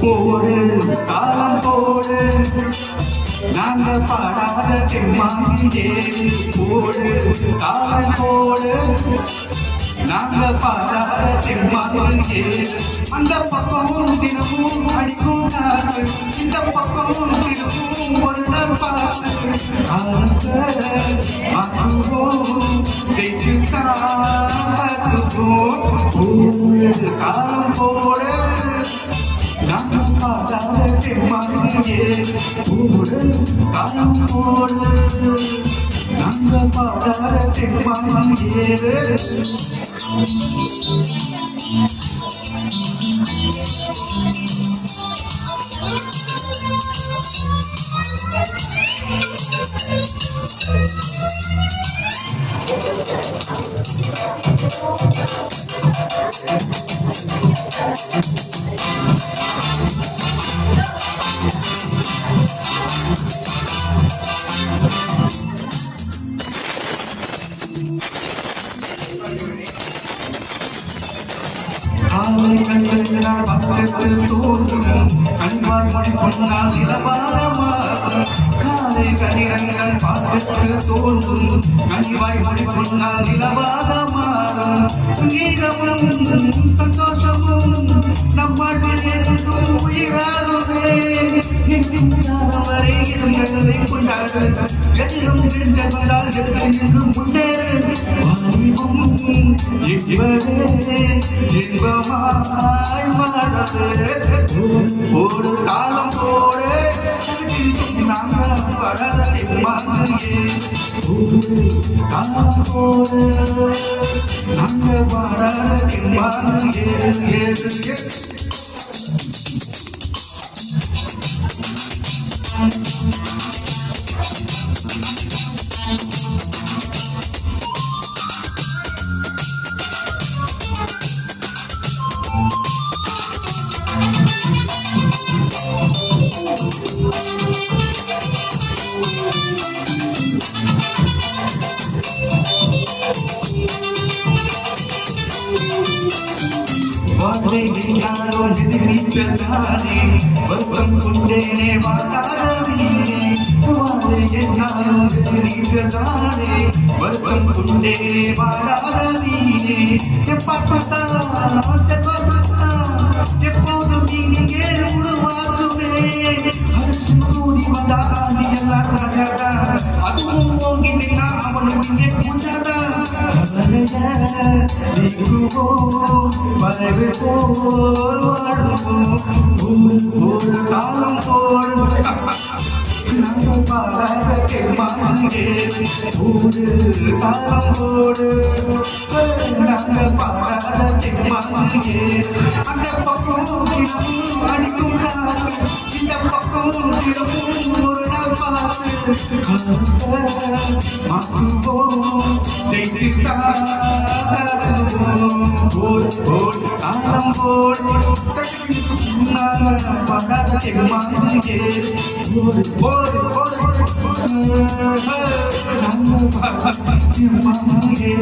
போடு காலம் போடு நாங்க பாடாத தெம்மாங்கே போடு காலம் போடு நாங்க பாடாத தெம்மாங்கே அந்த பக்கமும் தினமும் அடிக்கும் நாடு இந்த பக்கமும் தினமும் ஒரு நட்பாடு மாற்றுவோம் ஜெயிச்சுக்காத்துவோம் போடு காலம் போடு நாங்க பாடாத தெம்மாங்கே போடு காலம் போடு நாங்க பாடாத தெம்மாங்கே காலை கண்களினால் பக்கத்தில் தோன்றும் கண்பால் மொழி சொன்னால் நிலவாரமாகும் காலை கண்ணிரங்கள் பக்கத்தில் தோன்றும் கண்வாய் மொழி சொன்னால் நிலவாக மாறும் சங்கீதமும் சந்தோஷமும் நம் வாழ்வில் என்றும் உயிராகவே எங்கும் காலம் வரை இருங்களை கொண்டாடு எதிலும் விழுந்த வந்தால் எதிர்த்து நின்று முன்னேறு வாலிபம் இன்பமாய் மாறது ஒரு காலம் போடு நாங்கள் படத்தை மாறியே ஒரு காலம் போடு நாங்கள் படத்தை மாறியே வாழ்வை நீயாரோ எதிர்நீச்சலானே வருத்தம் கொண்டேனே வாழாதவீனே வாழ்வை என்னாரோ எதிர்நீச்சலானே வருத்தம் கொண்டேனே வாழாதவீனே எப்போதும் நீங்கே உருவாக்குமே அடிச்சு கூடி வந்தா நீ எல்லாம் ராஜாடா அதுவும் ஓங்கி நின்னா அவனும் இங்கே பூஜாடா பறவை போல் வாழ்வோம் ஒரு காலம் போல் நாங்கள் பாராத தெம்மாங்கே ஒரு காலம் போடு நாங்கள் பாராத தெம்மாங்கே அந்த பக்கம் தினமும் அடிக்கும் காற்று இந்த பக்கம் தினமும் ஒரு நாள் பார்த்து மாற்றுவோம் ஜெயிச்சுத்தான் போடு காலம் போடு நாங்கள் பாடாத தெம்மாங்கே போடு போடு நாங்கள் பாடாத தெம்மாங்கே